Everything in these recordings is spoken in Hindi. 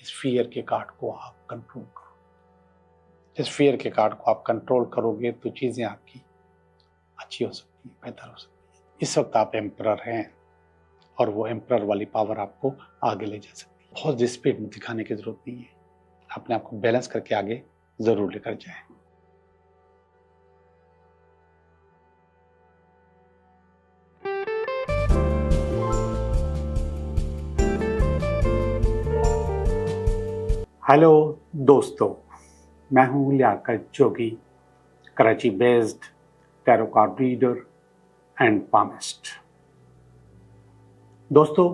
इस फियर के कार्ड को आप कंट्रोल करो। इस फियर के कार्ड को आप कंट्रोल करोगे तो चीज़ें आपकी अच्छी हो सकती है, बेहतर हो सकती है। इस वक्त आप एम्परर हैं और वो एम्परर वाली पावर आपको आगे ले जा सकती है। बहुत स्पीड में दिखाने की जरूरत नहीं है, अपने आप को बैलेंस करके आगे जरूर लेकर जाएं। हेलो दोस्तों, मैं हूं Liaquat Jogi, Karachi based tarot card reader and palmist. दोस्तों,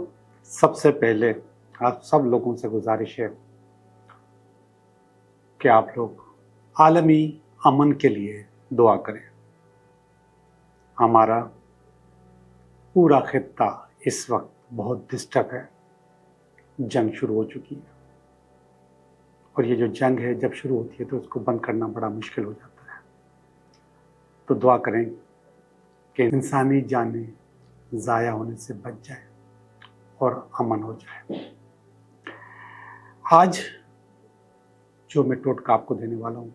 सबसे पहले आप सब लोगों से गुजारिश है कि आप लोग आलमी अमन के लिए दुआ करें। हमारा पूरा खित्ता इस वक्त बहुत डिस्टर्ब है, जंग शुरू हो चुकी है और ये जो जंग है जब शुरू होती है तो उसको बंद करना बड़ा मुश्किल हो जाता है। तो दुआ करें कि इंसानी जानें ज़ाया होने से बच जाए और अमन हो जाए। आज जो मैं टोटका आपको देने वाला हूँ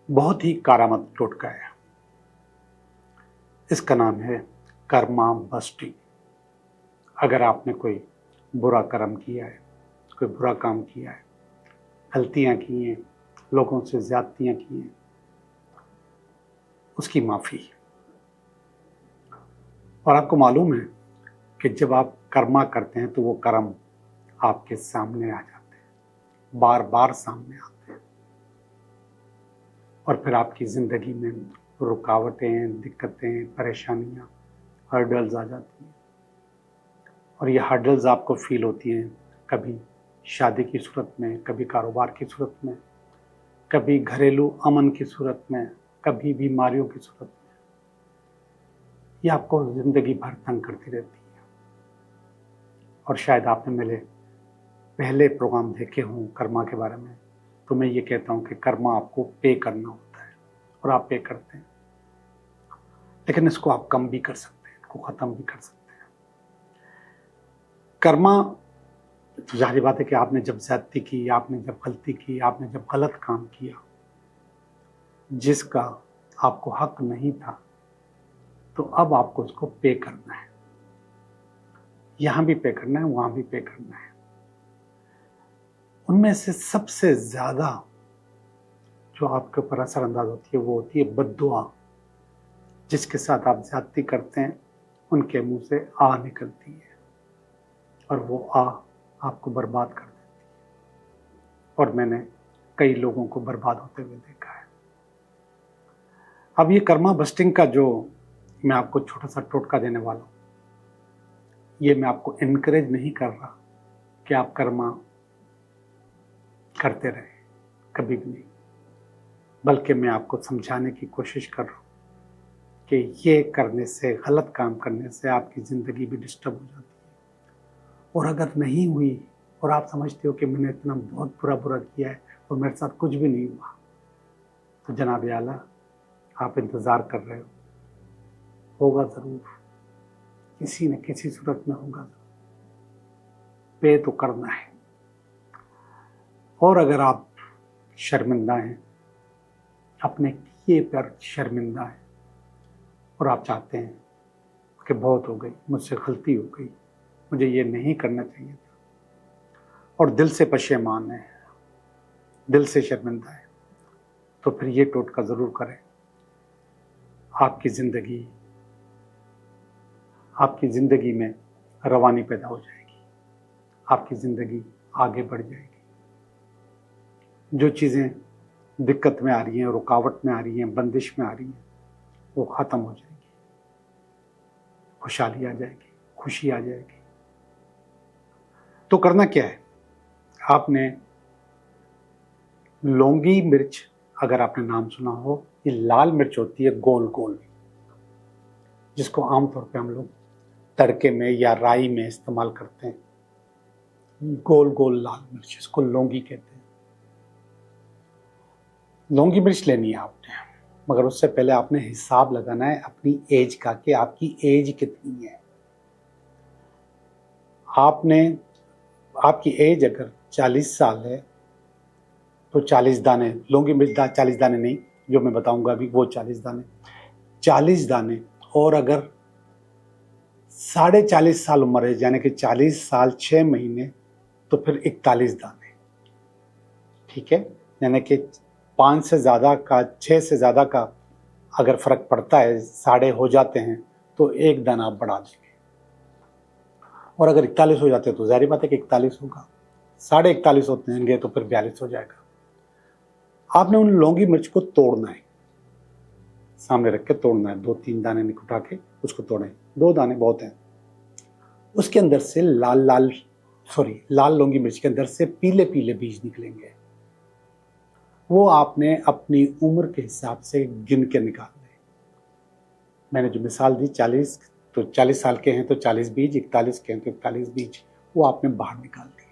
बहुत ही कारामद टोटका है। इसका नाम है कर्मा बस्टिंग। अगर आपने कोई बुरा कर्म किया है, कोई बुरा काम किया है, गलतियाँ की हैं, लोगों से ज्यादतियाँ की हैं, उसकी माफ़ी। और आपको मालूम है कि जब आप कर्मा करते हैं तो वो कर्म आपके सामने आ जाते हैं, बार बार सामने आते हैं और फिर आपकी ज़िंदगी में रुकावटें, दिक्कतें, परेशानियाँ, हर्डल्स आ जाती हैं। और ये हर्डल्स आपको फील होती हैं कभी शादी की सूरत में, कभी कारोबार की सूरत में, कभी घरेलू अमन की सूरत में, कभी बीमारियों की सूरत में। ये आपको ज़िंदगी भर तंग करती रहती है। और शायद आपने मेरे पहले प्रोग्राम देखे हों कर्मा के बारे में, तो मैं ये कहता हूँ कि कर्मा आपको पे करना होता है और आप पे करते हैं, लेकिन इसको आप कम भी कर सकते हैं, इसको ख़त्म भी कर सकते हैं। कर्मा तो जाहिर बात है कि आपने जब ज़्यादती की, आपने जब गलती की, आपने जब गलत काम किया जिसका आपको हक नहीं था, तो अब आपको उसको पे करना है। यहाँ भी पे करना है, वहाँ भी पे करना है। उनमें से सबसे ज़्यादा जो आपके ऊपर असरअंदाज होती है वो होती है बद्दुआ। जिसके साथ आप ज़्यादती करते हैं उनके मुंह से आ निकलती है और वो आ आपको बर्बाद कर देती है। और मैंने कई लोगों को बर्बाद होते हुए देखा है। अब ये कर्मा बस्टिंग का जो मैं आपको छोटा सा टोटका देने वाला हूँ, ये मैं आपको इनकरेज नहीं कर रहा कि आप कर्मा करते रहें, कभी भी नहीं, बल्कि मैं आपको समझाने की कोशिश कर रहा हूँ कि ये करने से, गलत काम करने से आपकी ज़िंदगी भी डिस्टर्ब हो जाती है। और अगर नहीं हुई और आप समझते हो कि मैंने इतना बहुत बुरा किया है और मेरे साथ कुछ भी नहीं हुआ, तो जनाब आला आप इंतज़ार कर रहे हो, होगा ज़रूर, किसी न किसी सूरत में होगा ज़रूर। पे तो करना है। और अगर आप शर्मिंदा हैं, अपने किए पर शर्मिंदा हैं और आप चाहते हैं कि बहुत हो गई, मुझसे गलती हो गई, मुझे ये नहीं करना चाहिए था, और दिल से पशेमान है, दिल से शर्मिंदा है, तो फिर ये टोटका ज़रूर करें। आपकी ज़िंदगी में रवानी पैदा हो जाएगी, आपकी ज़िंदगी आगे बढ़ जाएगी। जो चीज़ें दिक्कत में आ रही हैं, रुकावट में आ रही हैं, बंदिश में आ रही हैं, वो ख़त्म हो जाएगी, खुशहाली आ जाएगी, खुशी आ जाएगी। तो करना क्या है, आपने लौंगी मिर्च, अगर आपने नाम सुना हो, ये लाल मिर्च होती है गोल गोल, जिसको आमतौर पे हम लोग तड़के में या राई में इस्तेमाल करते हैं। गोल गोल लाल मिर्च, इसको लौंगी कहते हैं। लौंगी मिर्च लेनी है आपने, मगर उससे पहले आपने हिसाब लगाना है अपनी एज का कि आपकी एज कितनी है। आपकी एज अगर 40 साल है तो 40 दाने लौंगी मिर्च 40 दाने नहीं, जो मैं बताऊंगा अभी वो 40 दाने। और अगर 40.5 साल उम्र है यानी कि 40 साल 6 महीने तो फिर 41 दाने, ठीक है। यानी कि 5 से ज़्यादा का 6 से ज़्यादा का अगर फर्क पड़ता है, साढ़े हो जाते हैं तो 1 दाना आप बढ़ा देंगे। और अगर 41 हो जाते हैं तो जाहिर बात है कि 41 होगा, 41.5 होते होंगे तो फिर 42 हो जाएगा। आपने उन लौंगी मिर्च को तोड़ना है, सामने रख के तोड़ना है, 2-3 दाने उठा के उसको तोड़ें, 2 दाने बहुत हैं। उसके अंदर से लाल लौंगी मिर्च के अंदर से पीले पीले बीज निकलेंगे। वो आपने अपनी उम्र के हिसाब से गिन के निकालने। मैंने जो मिसाल दी 40 तो 40 साल के हैं तो 40 बीज, 41 के हैं तो 41 बीज, वो आपने बाहर निकाल दिए।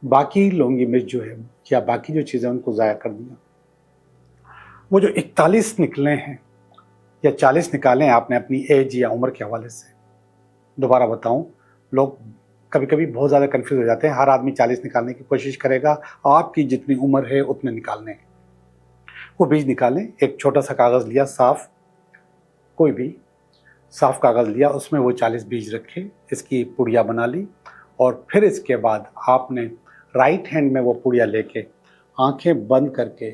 बाकी लौंगी मिर्च जो है या बाकी जो चीज़ें उनको ज़ाया कर दिया। वो जो 41 निकले हैं या 40 निकाले हैं आपने अपनी एज या उम्र के हवाले से, दोबारा बताऊं, लोग कभी कभी बहुत ज़्यादा कंफ्यूज हो जाते हैं। हर आदमी 40 निकालने की कोशिश करेगा, आपकी जितनी उम्र है उतने निकालने हैं। वो बीज निकालें। एक छोटा सा कागज़ लिया, साफ, कोई भी साफ कागज़ लिया, उसमें वो 40 बीज रखे, इसकी पुड़िया बना ली। और फिर इसके बाद आपने राइट हैंड में वो पुड़िया लेके आंखें बंद करके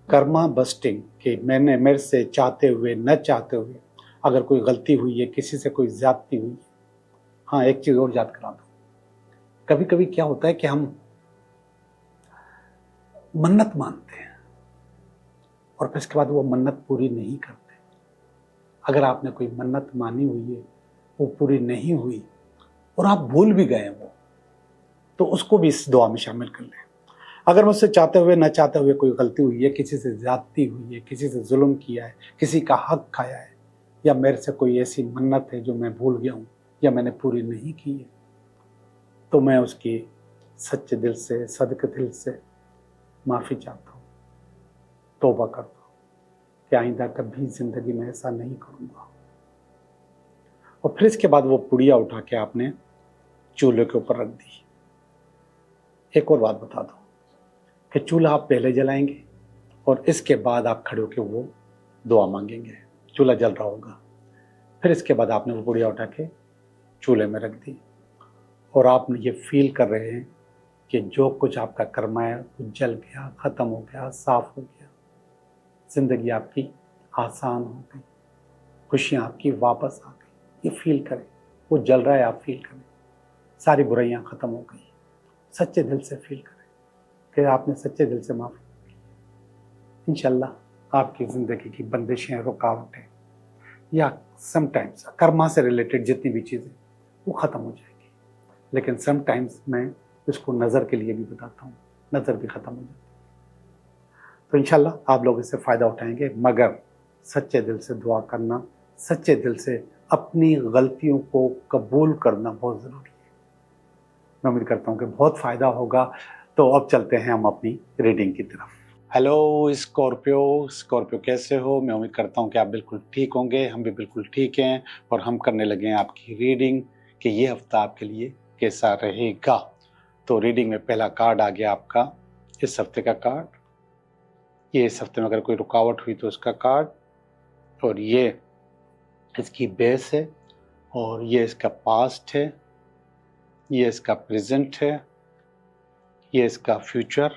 कर्मा बस्टिंग कि मेरे से चाहते हुए न चाहते हुए अगर कोई गलती हुई है, किसी से कोई ज्यादती हुई है। हाँ, एक चीज़ और याद करा दो, कभी कभी क्या होता है कि हम मन्नत मानते हैं और फिर इसके बाद वो मन्नत पूरी नहीं करते। अगर आपने कोई मन्नत मानी हुई है, वो पूरी नहीं हुई और आप भूल भी गए वो, तो उसको भी इस दुआ में शामिल कर लें। अगर मुझसे चाहते हुए न चाहते हुए कोई गलती हुई है, किसी से ज्यादती हुई है, किसी से जुल्म किया है, किसी का हक खाया है, या मेरे से कोई ऐसी मन्नत है जो मैं भूल गया हूँ या मैंने पूरी नहीं की है, तो मैं उसकी सच्चे दिल से, सदके दिल से माफ़ी चाहता हूँ, तौबा करता हूँ कि आइंदा कभी ज़िंदगी में ऐसा नहीं करूँगा। और फिर इसके बाद वो पुड़िया उठा के आपने चूल्हे के ऊपर रख दी। एक और बात बता दो कि चूल्हा आप पहले जलाएंगे और इसके बाद आप खड़े होकर वो दुआ मांगेंगे। चूल्हा जल रहा होगा, फिर इसके बाद आपने वो पुड़िया उठा के चूल्हे में रख दी और आप ये फील कर रहे हैं कि जो कुछ आपका कर्म है वो जल गया, ख़त्म हो गया, साफ हो गया, ज़िंदगी आपकी आसान हो गई, खुशियाँ आपकी वापस आ गई। ये फील करें, वो जल रहा है, आप फील करें, सारी बुराइयाँ ख़त्म हो गई। सच्चे दिल से फील करें कि आपने सच्चे दिल से माफ़ी की। इंशाल्लाह आपकी ज़िंदगी की बंदिशें, रुकावटें या समटाइम्स कर्मा से रिलेटेड जितनी भी चीज़ें वो ख़त्म हो जाएगी। लेकिन समटाइम्स मैं इसको नज़र के लिए भी बताता हूँ, नज़र भी ख़त्म हो जाती है। तो इंशाल्लाह आप लोग इससे फ़ायदा उठाएंगे, मगर सच्चे दिल से दुआ करना, सच्चे दिल से अपनी गलतियों को कबूल करना बहुत ज़रूरी है। मैं उम्मीद करता हूँ कि बहुत फ़ायदा होगा। तो अब चलते हैं हम अपनी रीडिंग की तरफ। हेलो स्कॉर्पियो कैसे हो? मैं उम्मीद करता हूँ कि आप बिल्कुल ठीक होंगे, हम भी बिल्कुल ठीक हैं और हम करने लगे हैं आपकी रीडिंग कि ये हफ्ता आपके लिए कैसा रहेगा। तो रीडिंग में पहला कार्ड आ गया आपका इस हफ्ते का कार्ड। ये इस हफ्ते में अगर कोई रुकावट हुई तो उसका कार्ड, और ये इसकी बेस है, और ये इसका पास्ट है, ये इसका प्रेजेंट है, ये इसका फ्यूचर,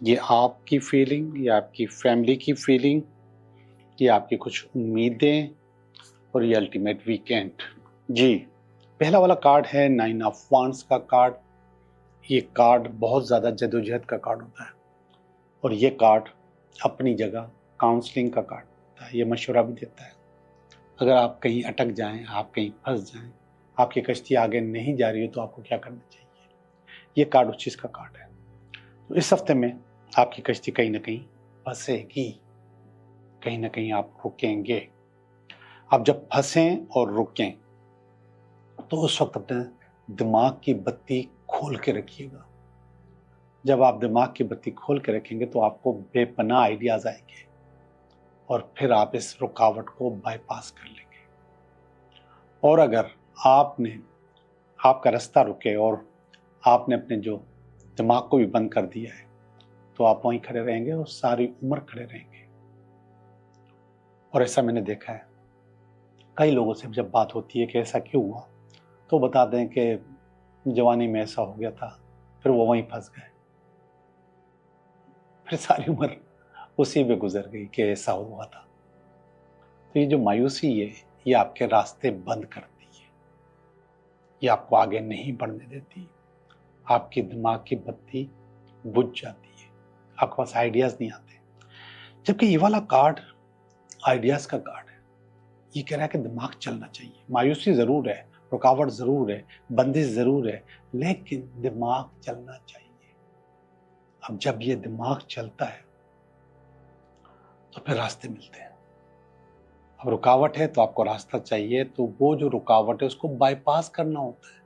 ये आपकी फीलिंग, ये आपकी फैमिली की फीलिंग, ये आपकी कुछ उम्मीदें, और ये अल्टीमेट वीकेंड। जी, पहला वाला कार्ड है 9 ऑफ वांड्स का कार्ड। ये कार्ड बहुत ज़्यादा जदोजहद का कार्ड होता है और ये कार्ड अपनी जगह काउंसलिंग का कार्ड होता है। ये मशवरा भी देता है, अगर आप कहीं अटक जाएं, आप कहीं फंस जाएं, आपकी कश्ती आगे नहीं जा रही हो तो आपको क्या करना चाहिए, ये कार्ड उस चीज़ का कार्ड है। तो इस हफ्ते में आपकी कश्ती कहीं ना कहीं फंसेगी, कहीं ना कहीं आप रुकेंगे। आप जब फंसें और रुकें तो उस वक्त अपने दिमाग की बत्ती खोल के रखिएगा। जब आप दिमाग की बत्ती खोल के रखेंगे तो आपको बेपनाह आइडियाज़ आएंगे और फिर आप इस रुकावट को बाईपास कर लेंगे। और अगर आपने आपका रास्ता रुके और आपने अपने जो दिमाग को भी बंद कर दिया है, तो आप वहीं खड़े रहेंगे और सारी उम्र खड़े रहेंगे। और ऐसा मैंने देखा है, कई लोगों से जब बात होती है कि ऐसा क्यों हुआ, तो बता दें कि जवानी में ऐसा हो गया था, फिर वो वहीं फंस गए, फिर सारी उम्र उसी में गुजर गई कि ऐसा हुआ था। तो ये जो मायूसी है, ये आपके रास्ते बंद करती है, ये आपको आगे नहीं बढ़ने देती, आपके दिमाग की बत्ती बुझ जाती है, आपके पास आइडियाज नहीं आते। जबकि ये वाला कार्ड आइडियाज का कार्ड है, ये कह रहा है कि दिमाग चलना चाहिए। मायूसी जरूर है, रुकावट जरूर है, बंदिश जरूर है, लेकिन दिमाग चलना चाहिए। अब जब ये दिमाग चलता है तो फिर रास्ते मिलते हैं। अब रुकावट है तो आपको रास्ता चाहिए, तो वो जो रुकावट है उसको बाईपास करना होता है।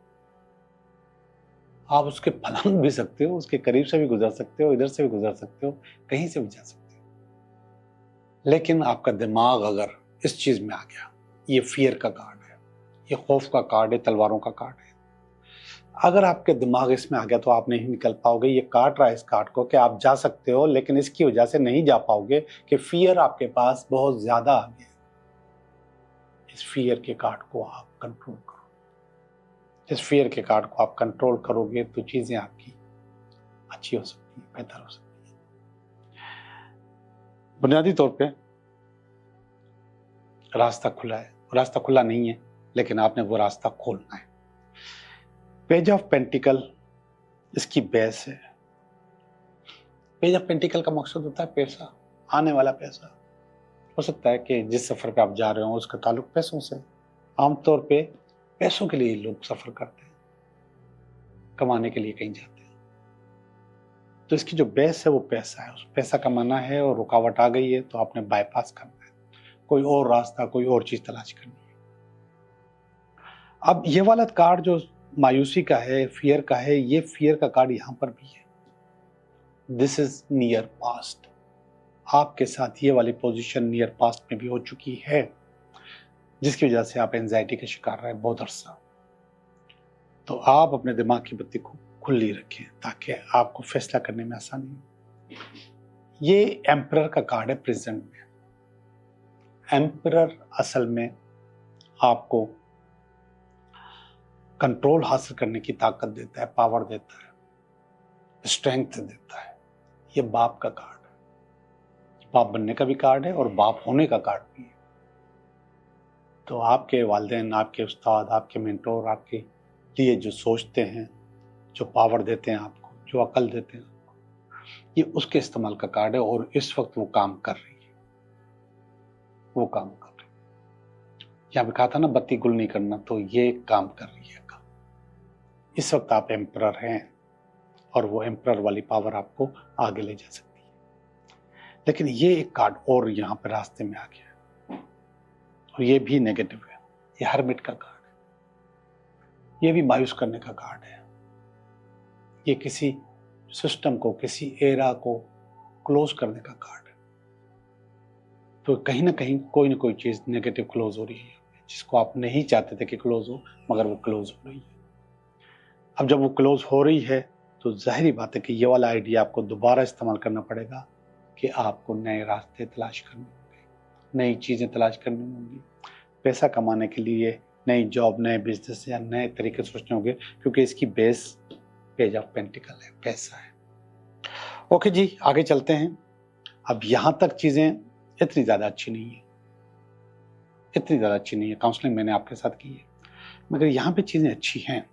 आप उसके फलांग भी सकते हो, उसके करीब से भी गुजर सकते हो, इधर से भी गुजर सकते हो, कहीं से भी जा सकते हो। लेकिन आपका दिमाग अगर इस चीज में आ गया, ये फियर का कार्ड है, ये खौफ का कार्ड है, तलवारों का कार्ड है, अगर आपके दिमाग इसमें आ गया तो आप नहीं निकल पाओगे। ये काट रहा है इस कार्ड को कि आप जा सकते हो, लेकिन इसकी वजह से नहीं जा पाओगे कि फियर आपके पास बहुत ज्यादा आ गया। इस फियर के कार्ड को आप कंट्रोल करो। इस फियर के कार्ड को आप कंट्रोल करोगे तो चीजें आपकी अच्छी हो सकती है, बेहतर हो सकती है। बुनियादी तौर पे रास्ता खुला है, रास्ता खुला नहीं है, लेकिन आपने वो रास्ता खोलना है। पेज ऑफ पेंटिकल इसकी बेस है। पेज ऑफ पेंटिकल का मकसद होता है पैसा, आने वाला पैसा। हो सकता है कि जिस सफर पे आप जा रहे हो उसका ताल्लुक पैसों से। आमतौर पे पैसों के लिए लोग सफर करते हैं, कमाने के लिए कहीं जाते हैं। तो इसकी जो बेस है वो पैसा है, उस पैसा कमाना है, और रुकावट आ गई है तो आपने बाईपास करना है, कोई और रास्ता, कोई और चीज तलाश करनी है। अब ये वाला कार्ड जो मायूसी का है, फियर का है, ये फियर का कार्ड यहां पर भी है। This is near past. आपके साथ ये वाली पोजीशन नियर पास्ट में भी हो चुकी है, जिसकी वजह से आप एंजाइटी का शिकार रहे बहुत अरसा। तो आप अपने दिमाग की बत्ती को खुली रखें ताकि आपको फैसला करने में आसानी हो। ये एम्परर का कार्ड है प्रेजेंट में। एम्परर असल में आपको कंट्रोल हासिल करने की ताकत देता है, पावर देता है, स्ट्रेंथ देता है। ये बाप का कार्ड है, बाप बनने का भी कार्ड है और बाप होने का कार्ड भी है। तो आपके वालिदैन, आपके उस्ताद, आपके मेंटोर आपके लिए जो सोचते हैं, जो पावर देते हैं आपको, जो अकल देते हैं आपको, ये उसके इस्तेमाल का कार्ड है। और इस वक्त वो काम कर रही है, वो काम कर रही है। यहाँ पे कहा था ना बत्ती गुल नहीं करना, तो ये काम कर रही है। इस वक्त आप एम्परर हैं और वो एम्परर वाली पावर आपको आगे ले जा सकती है। लेकिन ये एक कार्ड और यहाँ पे रास्ते में आ गया है, और ये भी नेगेटिव है। ये हर्मिट का कार्ड है, ये भी मायूस करने का कार्ड है। ये किसी सिस्टम को, किसी एरा को क्लोज करने का कार्ड है। तो कहीं ना कहीं कोई ना कोई चीज नेगेटिव क्लोज हो रही है, जिसको आप नहीं चाहते थे कि क्लोज हो, मगर वो क्लोज हो रही है। अब जब वो क्लोज हो रही है तो जाहिर बात है कि ये वाला आइडिया आपको दोबारा इस्तेमाल करना पड़ेगा कि आपको नए रास्ते तलाश करने होंगे, नई चीज़ें तलाश करनी होंगी, पैसा कमाने के लिए नई जॉब, नए बिजनेस या नए तरीके सोचने होंगे, क्योंकि इसकी बेस पेज ऑफ पेंटिकल है, पैसा है। ओके जी, आगे चलते हैं। अब यहाँ तक चीज़ें इतनी ज़्यादा अच्छी नहीं है, इतनी ज़्यादा अच्छी नहीं है। काउंसलिंग मैंने आपके साथ की है, मगर यहाँ पे चीज़ें अच्छी हैं।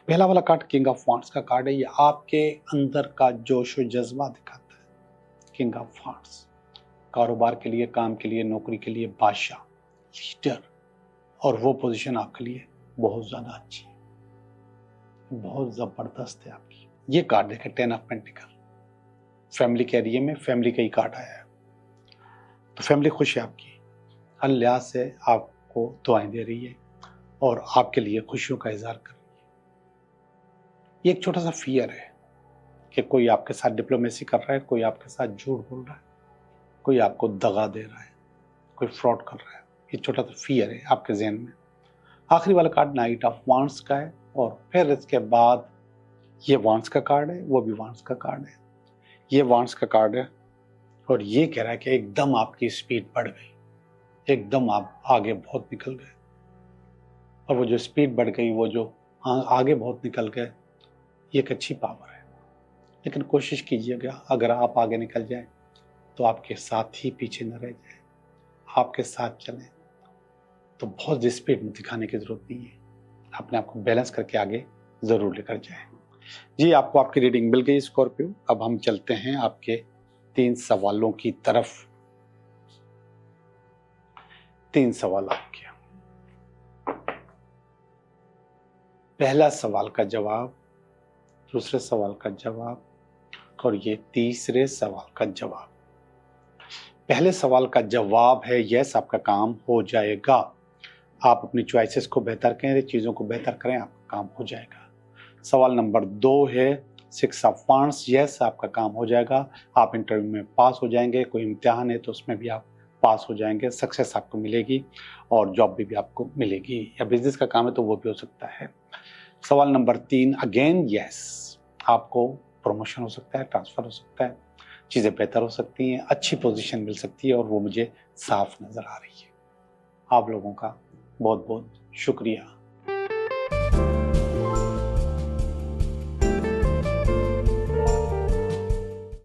पहला वाला कार्ड किंग ऑफ वांड्स का कार्ड है। ये आपके अंदर का जोश और जज्बा दिखाता है। किंग ऑफ वांड्स कारोबार के लिए, काम के लिए, नौकरी के लिए बादशाह, लीडर, और वो पोजीशन आपके लिए बहुत ज्यादा अच्छी है, बहुत जबरदस्त है आपकी। ये कार्ड देखें, 10 ऑफ पेंटिकल। फैमिली के एरिया में फैमिली का ही कार्ड आया है, तो फैमिली खुश है आपकी, हर लिहाज से आपको दुआएं दे रही है और आपके लिए खुशियों का इजहार कर रही है। ये एक छोटा सा फियर है कि कोई आपके साथ डिप्लोमेसी कर रहा है, कोई आपके साथ झूठ बोल रहा है, कोई आपको दगा दे रहा है, कोई फ्रॉड कर रहा है। ये छोटा सा फियर है आपके जहन में। आखिरी वाला कार्ड नाइट ऑफ वांड्स का है, और फिर इसके बाद ये वांस का कार्ड है, वो भी वांस का कार्ड है, ये वांस का कार्ड है और ये कह रहा है कि एकदम आपकी स्पीड बढ़ गई, एकदम आप आगे बहुत निकल गए। और वो जो स्पीड बढ़ गई, वो जो आगे बहुत निकल गए, ये एक अच्छी पावर है। लेकिन कोशिश कीजिएगा अगर आप आगे निकल जाएं तो आपके साथ ही पीछे न रह जाए, आपके साथ चलें। तो बहुत स्पीड में दिखाने की जरूरत नहीं है, अपने आप को बैलेंस करके आगे जरूर लेकर जाएं। जी, आपको आपकी रीडिंग मिल गई स्कॉर्पियो। अब हम चलते हैं आपके 3 सवालों की तरफ। 3 सवाल आपके। पहला सवाल का जवाब, दूसरे सवाल का जवाब और ये तीसरे सवाल का जवाब। पहले सवाल का जवाब है यस, आपका काम हो जाएगा। आप अपनी चॉइसेस को बेहतर करें, चीज़ों को बेहतर करें, आपका काम हो जाएगा। सवाल नंबर 2 है 6 ऑफ वांड्स, यस आपका काम हो जाएगा। आप इंटरव्यू में पास हो जाएंगे, कोई इम्तिहान है तो उसमें भी आप पास हो जाएंगे, सक्सेस आपको मिलेगी और जॉब भी आपको मिलेगी, या बिजनेस का काम है तो वो भी हो सकता है। सवाल नंबर 3 अगेन यस, आपको प्रमोशन हो सकता है, ट्रांसफर हो सकता है, चीज़ें बेहतर हो सकती हैं, अच्छी पोजीशन मिल सकती है और वो मुझे साफ नज़र आ रही है। आप लोगों का बहुत बहुत शुक्रिया।